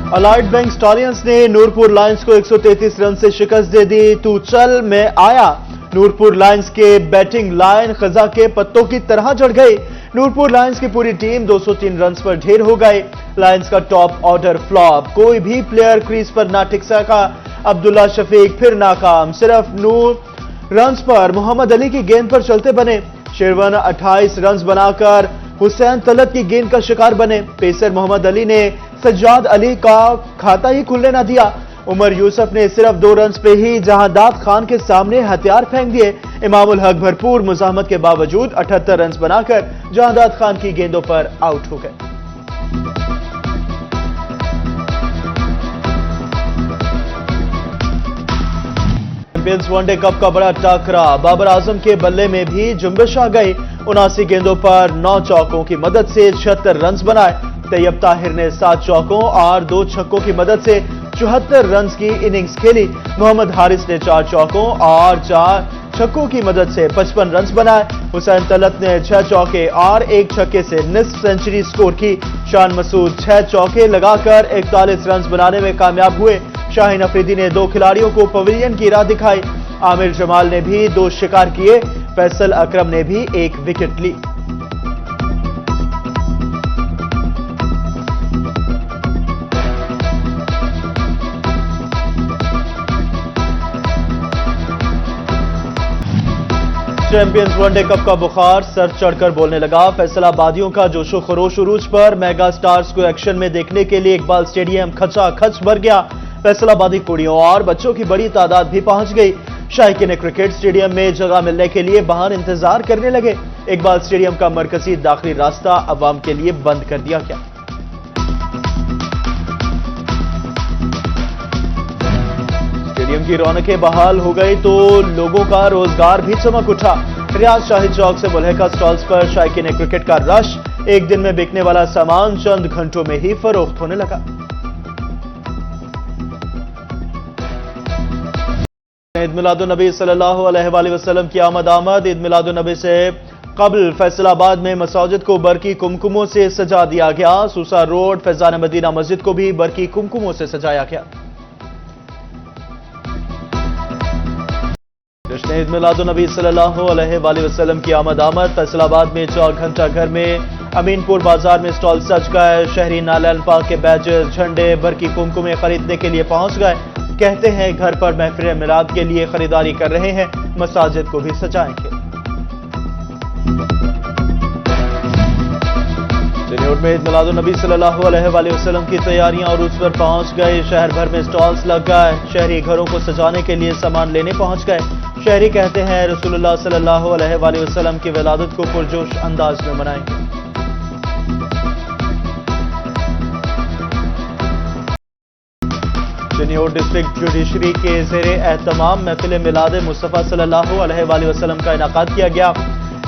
Allied bank stallions ने Nurpur Lions को 133 run से शिकस्त दे दी। तू चल में आया। नूरपुर लायंस के बैटिंग लाइन खजा के पत्तों की तरह जड़ गई। नूरपुर लायंस की पूरी टीम 203 रन पर ढेर हो गई। लायंस का टॉप ऑर्डर फ्लॉप, कोई भी प्लेयर क्रीज पर ना टिक सका। अब्दुल्ला शफीक फिर नाकाम, सिर्फ नूर रन्स पर मोहम्मद अली की गेंद पर चलते बने। शेरवन 28 रन बनाकर हुसैन तलत की गेंद का शिकार बने। पेसर मोहम्मद अली ने सज्जाद अली का खाता ही खुलने ना दिया। उमर यूसुफ ने सिर्फ 2 रन पे ही जहांदाद खान के सामने हथियार फेंक दिए। इमामुल हक भरपूर मुजाहमत के बावजूद 78 रन बनाकर जहांदाद खान की गेंदों पर आउट हो गए। चैंपियंस वनडे कप का बड़ा टाकरा, बाबर आजम के बल्ले में भी जुम्बिश आ गई। 79 गेंदों पर 9 चौकों की मदद से 76 रन बनाए। तैयब ताहिर ने 7 चौकों और 2 छक्कों की मदद से 74 रन की इनिंग्स खेली। मोहम्मद हारिस ने 4 चौकों और 4 छक्कों की मदद से 55 रन बनाए। हुसैन तलत ने 6 चौके और 1 छक्के से निस्फ सेंचुरी स्कोर की। शान मसूद 6 चौके लगाकर 41 रन बनाने में कामयाब हुए। शाहीन अफरीदी ने 2 खिलाड़ियों को पवेलियन की राह दिखाई। आमिर जमाल ने भी 2 शिकार किए। फैसल अकरम ने भी 1 विकेट ली। चैंपियंस वनडे कप का बुखार सर चढ़कर बोलने लगा। फैसलाबादियों का जोशो खरोश उरूज पर। मेगा स्टार्स को एक्शन में देखने के लिए इकबाल स्टेडियम खचा खच भर गया। फैसलाबादी कुड़ियों और बच्चों की बड़ी तादाद भी पहुंच गई। शायकीन क्रिकेट स्टेडियम में जगह मिलने के लिए बाहर इंतजार करने लगे। इकबाल स्टेडियम का मरकजी दाखिली रास्ता अवाम के लिए बंद कर दिया गया। स्टेडियम की रौनकें बहाल हो गई तो लोगों का रोजगार भी चमक उठा। रियाज शाही चौक से मुल्हिका स्टॉल्स पर शायकीन क्रिकेट का रश। एक दिन में बिकने वाला सामान चंद घंटों में ही फरोख्त होने लगा। ईद मिलादुन्नबी सल्लल्लाहु अलैहि वसल्लम की आमद। ईद मिलादुन्नबी से कबल फैसलाबाद में मसाजिद को बरकी कुमकुमों से सजा दिया गया। सूसा रोड फैजान मदीना मस्जिद को भी बरकी कुमकुमों से सजाया गया। जश्न ईद मिलादुन्नबी सल्लल्लाहु अलैहि वसल्लम की आमद। फैसलाबाद में चौक घंटा घर में अमीनपुर बाजार में स्टॉल सज गए। शहरी नालैन पाक के बैजेस, झंडे, बरकी कुमकुमें खरीदने के लिए पहुंच गए। कहते हैं घर पर महफिल मिलाद के लिए खरीदारी कर रहे हैं। मसाजिद को भी सजाएंगे। चिन्नौट में ईद मिलादुन्नबी सल्लल्लाहु अलैहि वसल्लम की तैयारियां और उस पर पहुंच गए। शहर भर में स्टॉल्स लग गए। शहरी घरों को सजाने के लिए सामान लेने पहुंच गए। शहरी कहते हैं रसूलुल्लाह सल्लल्लाहु अलैहि वसल्लम की विलादत को पुरजोश अंदाज में मनाएंगे। चिन्नौट डिस्ट्रिक्ट जुडिशरी के ज़ेरे एहतमाम महफिल मिलाद मुस्तफ़ा सल्लल्लाहु अलैहि वसल्लम का इनाकाद किया गया।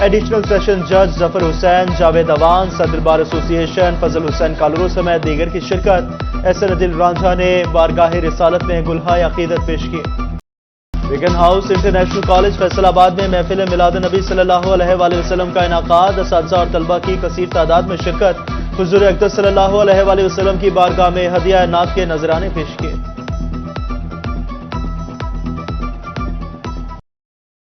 एडिशनल सेशन जज जफर हुसैन, जावेद अवान, सदर बार एसोसिएशन फजल हुसैन कालूरू समेत दीगर की शिरकत। एहसन दिल रांझा ने बारगाह रिसालत में गुलहाए अकीदत पेश की। Vegan house international college Faisalabad में महफिल मिलाद नबी सल्लल्लाहु अलैहि वसल्लम का इनाकाद। असातिज़ा और तलबा की कसीर तादाद में शिरकत। हुज़ूर अक़दस सल्लल्लाहु अलैहि वसल्लम की बारगाह में हदिया नात के नजराने पेश किए।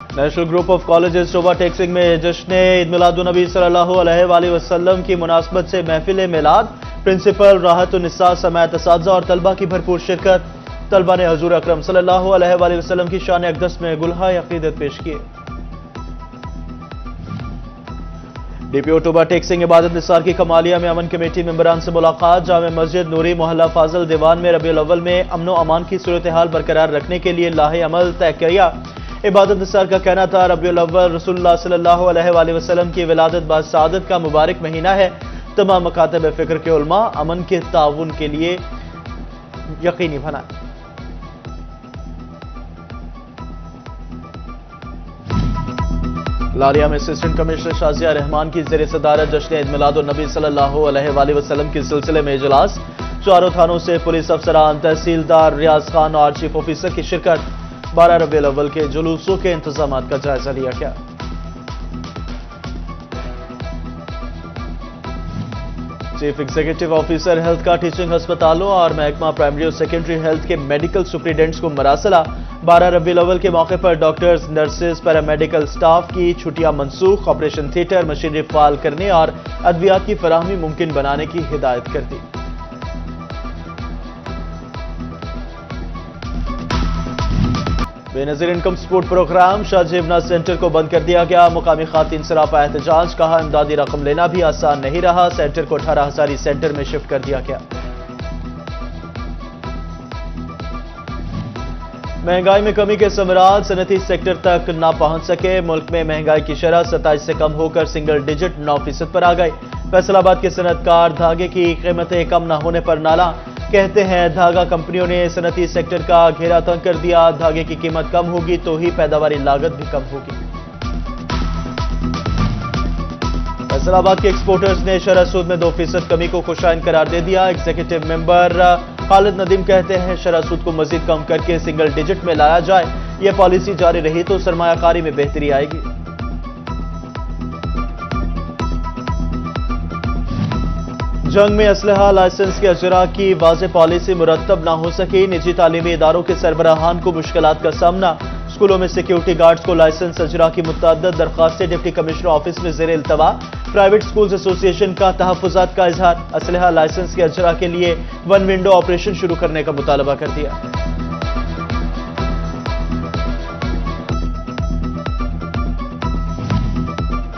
नेशनल ग्रुप ऑफ कॉलेजेस शोबा टेक्सिंग में जश्न ईद मिलादुन्नबी सल्लल्लाहु अलैहि वसल्लम की मुनासबत से महफिल मिलाद। प्रिंसिपल राहतुन्निसा समेत असातिज़ा और तलबा की भरपूर शिरकत। तलबा ने हुज़ूर अकरम सल्लल्लाहु अलैहि वसल्लम की शान अक़दस में गुलहाए अक़ीदत पेश किए। डीपीओ टोबा टेक्सिंग इबादत निसार की कमालिया में अमन कमेटी मेंबरान से मुलाकात। जामे मस्जिद नूरी मोहल्ला फाजल दीवान में रबीउल अव्वल में अमन व अमान की सूरत हाल बरकरार रखने के लिए लाहे अमल तय किया। इबादत निसार का कहना था रबीउल अव्वल रसूलुल्लाह सल्लल्लाहु अलैहि वसल्लम की विलादत बासआदत का मुबारक महीना है। तमाम मकातब फिक्र के उलमा अमन के ताउन के लिए यकीनी बनाएं। लालिया में असिस्टेंट कमिश्नर शाजिया रहमान की ज़ेर सदारत जश्न ईद मिलादुन्नबी सल्लल्लाहु अलैहि वसल्लम के सिलसिले में इजलास। चारों थानों से पुलिस अफसरान, तहसीलदार, रियाज खान और चीफ ऑफिसर की शिरकत। 12 रबीउल अव्वल के जुलूसों के इंतजाम का जायजा लिया गया। चीफ एग्जीक्यूटिव ऑफिसर हेल्थ का टीचिंग अस्पतालों और महकमा प्राइमरी और सेकेंडरी हेल्थ के मेडिकल सुप्रिटेंडेंट्स को मरासला। 12 रबीउल अव्वल के मौके पर डॉक्टर्स, नर्सेज, पैरामेडिकल स्टाफ की छुट्टियां मनसूख, ऑपरेशन थिएटर मशीनरी फाल करने और अद्वियात की फराहमी मुमकिन बनाने की हिदायत कर दी। बेनजीर इनकम सपोर्ट प्रोग्राम शाहजीबना सेंटर को बंद कर दिया गया। मुकामी खातिन सरापा एहतजाज, कहा इमदादी रकम लेना भी आसान नहीं रहा। सेंटर को 18 हजारी सेंटर में शिफ्ट कर दिया गया। महंगाई में कमी के समरात सनती सेक्टर तक ना पहुंच सके। मुल्क में महंगाई की शरह 27 से कम होकर सिंगल डिजिट 9% पर आ गई। फैसलाबाद के सनतकार धागे की कीमतें कम न होने पर नाला, कहते हैं धागा कंपनियों ने सनती सेक्टर का घेरा तंग कर दिया। धागे की कीमत कम होगी तो ही पैदावारी लागत भी कम होगी। फैसलाबाद के एक्सपोर्टर्स ने शरह सूद में 2% कमी को खुशाइन करार दे दिया। एग्जीक्यूटिव मेंबर खालिद नदीम कहते हैं शरह सूद को मजीद कम करके सिंगल डिजिट में लाया जाए। यह पॉलिसी जारी रही तो सरमायाकारी में बेहतरी आएगी। जंग में असलहा लाइसेंस के अजरा की वाज़ेह पॉलिसी मुरतब ना हो सकी। निजी तालीमी इदारों के सरबराहान को मुश्किलात का सामना। स्कूलों में सिक्योरिटी गार्ड्स को लाइसेंस अजरा की मुतअद्दिद दरखास्तें डिप्टी कमिश्नर ऑफिस में ज़ेर इल्तवा। प्राइवेट स्कूल्स एसोसिएशन का तहफ़्फ़ुज़ात का इजहार। असलहा लाइसेंस के अजरा के लिए वन विंडो ऑपरेशन शुरू करने का मुतालबा कर दिया।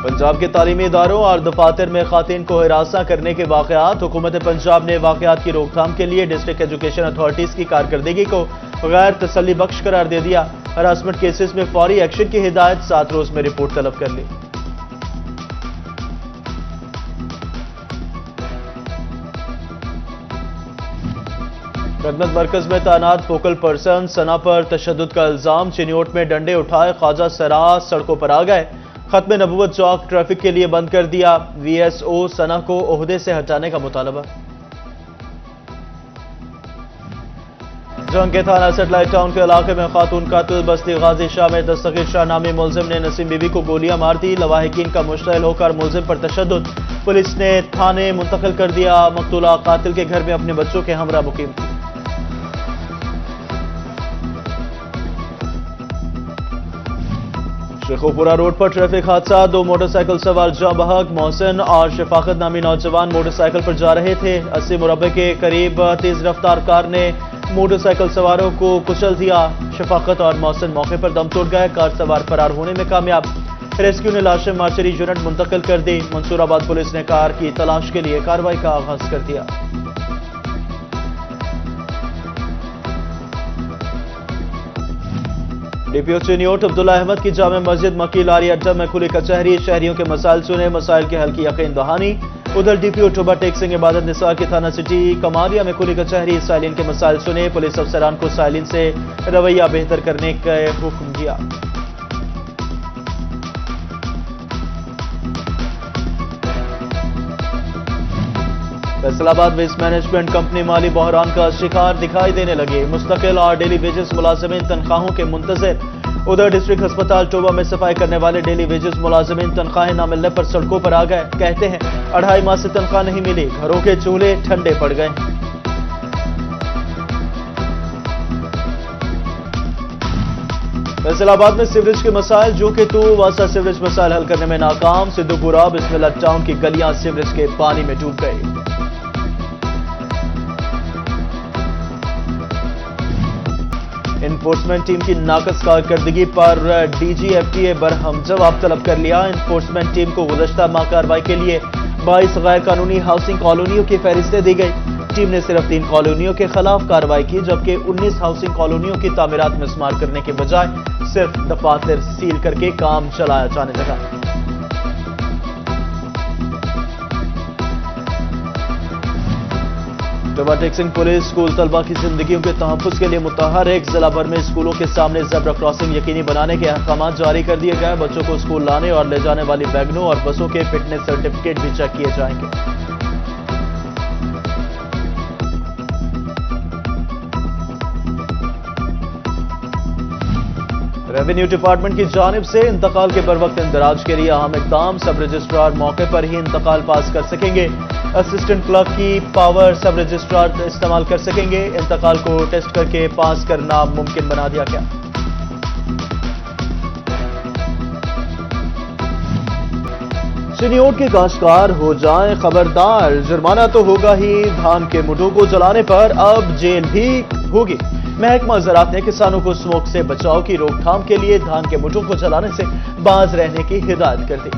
पंजाब के तालीमी इदारों और दफातर में खातिन को हिरासा करने के वाक़यात। हुकूमत पंजाब ने वाक़यात की रोकथाम के लिए डिस्ट्रिक्ट एजुकेशन अथॉरिटीज़ की कारकर्दगी को गैर तसल्ली बख्श करार दे दिया। हरासमेंट केसेस में फौरी एक्शन की हिदायत। 7 रोज में रिपोर्ट तलब कर ली। रगनत मरकज में तैनात फोकल पर्सन सना पर तशद्दुद का इल्जाम। चिन्योट में डंडे उठाए ख्वाजा सरा सड़कों पर आ गए। खत्म नबूवत चौक ट्रैफिक के लिए बंद कर दिया। वीएसओ सना को ओहदे से हटाने का मुतालबा। जंग के थाना सेटेलाइट टाउन के इलाके में खातून कातिल बस्ती गाजी शाह में दस्तगीर शाह नामी मुलजिम ने नसीम बीबी को गोलियां मार दी। लवाहिकीन का मुश्तइल होकर मुलजिम पर तशद्दुद। पुलिस ने थाने मुंतकिल कर दिया। मकतूला कातिल के घर में अपने बच्चों के हमरा मुकीम थी। शेखोपुरा रोड पर ट्रैफिक हादसा। 2 मोटरसाइकिल सवार जाँ बहक। मोहसिन और शफाकत नामी नौजवान मोटरसाइकिल पर जा रहे थे। 80 मुरब्बे के करीब तेज रफ्तार कार ने मोटरसाइकिल सवारों को कुचल दिया। शफाकत और मोहसिन मौके पर दम तोड़ गए। कार सवार फरार होने में कामयाब। रेस्क्यू ने लाशें मार्चरी यूनिट मुंतकिल कर दी। मंसूराबाद पुलिस ने कार की तलाश के लिए कार्रवाई का आगाज कर दिया। डीपीओ चिन्योट अब्दुल्ला अहमद की जामे मस्जिद मकी लारी अड्डा में खुली कचहरी। शहरियों के मसाइल सुने, मसाइल के हल की यकीन दहानी। उधर डीपीओ टोबा टेक सिंह इबादत निसा की थाना सिटी कमालिया में खुली कचहरी। साइलिन के मसाइल सुने, पुलिस अफसरान को साइलिन से रवैया बेहतर करने का हुक्म दिया। फैसलाबाद वेस्ट मैनेजमेंट कंपनी माली बहरान का शिकार दिखाई देने लगी। मुस्तकिल और डेली वेजेस मुलाजिमीन तनख्वाहों के मुंतजिर। उधर डिस्ट्रिक्ट अस्पताल टोबा में सफाई करने वाले डेली वेजेस मुलाजिमीन तनख्वाहें न मिलने पर सड़कों पर आ गए। कहते हैं 2.5 माह से तनख्वाह नहीं मिली। घरों के चूल्हे ठंडे पड़ गए। फैसलाबाद में सीवरेज के मसाइल। जो कि तो वासा सीवरेज मसाइल हल करने में नाकाम। सिद्धूपुरा बिस्मिल्लाह टाउन की गलियां सीवरेज के पानी में डूब गई। इन्फोर्समेंट टीम की नाकस कारकर्दगी पर डीजीएफटीए बरहम जवाब तलब कर लिया। इन्फोर्समेंट टीम को गुज़श्ता माह कार्रवाई के लिए 22 गैर कानूनी हाउसिंग कॉलोनियों की फहरिस्तें दी गई। टीम ने सिर्फ 3 कॉलोनियों के खिलाफ कार्रवाई की, जबकि 19 हाउसिंग कॉलोनियों की तामीरात में शुमार करने के बजाय सिर्फ दफातर सील करके काम चलाया जाने लगा। टोबा टेक सिंह पुलिस स्कूल तलबा की जिंदगियों के तहफ़्फ़ुज़ के लिए मुतहर्रिक। जिला भर में स्कूलों के सामने ज़ेब्रा क्रॉसिंग यकीनी बनाने के अहकाम जारी कर दिए गए। बच्चों को स्कूल लाने और ले जाने वाली वैगनों और बसों के फिटनेस सर्टिफिकेट भी चेक किए जाएंगे। रेवेन्यू डिपार्टमेंट की जानिब से इंतकाल के बरवक्त इंदराज के लिए अहम इकदाम। सब रजिस्ट्रार मौके पर ही इंतकाल पास कर सकेंगे। असिस्टेंट क्लर्क की पावर सब रजिस्ट्रार इस्तेमाल कर सकेंगे। इंतकाल को टेस्ट करके पास करना मुमकिन बना दिया गया। चिनियोट के काश्तकार हो जाएं खबरदार, जुर्माना तो होगा ही, धान के मुठों को जलाने पर अब जेल भी होगी। महकमा ज़राअत ने किसानों को स्मोक से बचाव की रोकथाम के लिए धान के मुठों को जलाने से बाज रहने की हिदायत कर दी।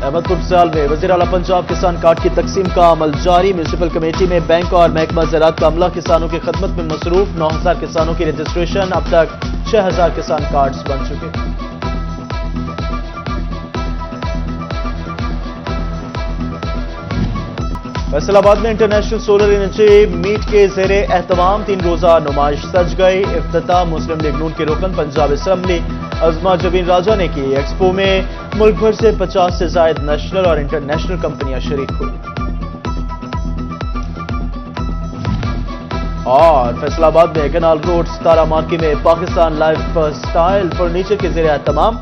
अहमदपुर साल में वज़ीर आला पंजाब किसान कार्ड की तकसीम का अमल जारी। म्यूनिसिपल कमेटी में बैंक और महकमा ज़राअत का अमला किसानों की खदमत में मसरूफ। 9000 किसानों की रजिस्ट्रेशन, अब तक 6000 किसान कार्ड्स बन चुके। फैसलाबाद में इंटरनेशनल सोलर एनर्जी मीट के ज़ेरे एहतमाम 3 रोजा नुमाइश सज गई। इफ्तिताह मुस्लिम लीग नून के रुकन पंजाब असम्बली अजमा जबीन राजा ने की। एक्सपो में मुल्क भर से 50 से जायद नेशनल और इंटरनेशनल कंपनियां शरीक हुई। और फैसलाबाद में कनाल रोड सतारा मार्केट में पाकिस्तान लाइफ स्टाइल फर्नीचर के ज़ेरे एहतमाम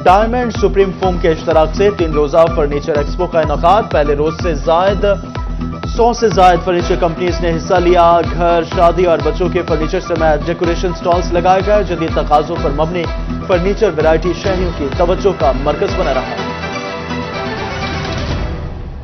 डायमंड सुप्रीम फोम के इश्तराक से 3 रोजा फर्नीचर एक्सपो का इनकाद। पहले रोज से 100 से जायद फर्नीचर कंपनीज ने हिस्सा लिया। घर, शादी और बच्चों के फर्नीचर समेत डेकोरेशन स्टॉल्स लगाए गए। जदीद तकाज़ों पर मबनी फर्नीचर वैरायटी शहरियों की तवज्जो का मरकज बना रहा।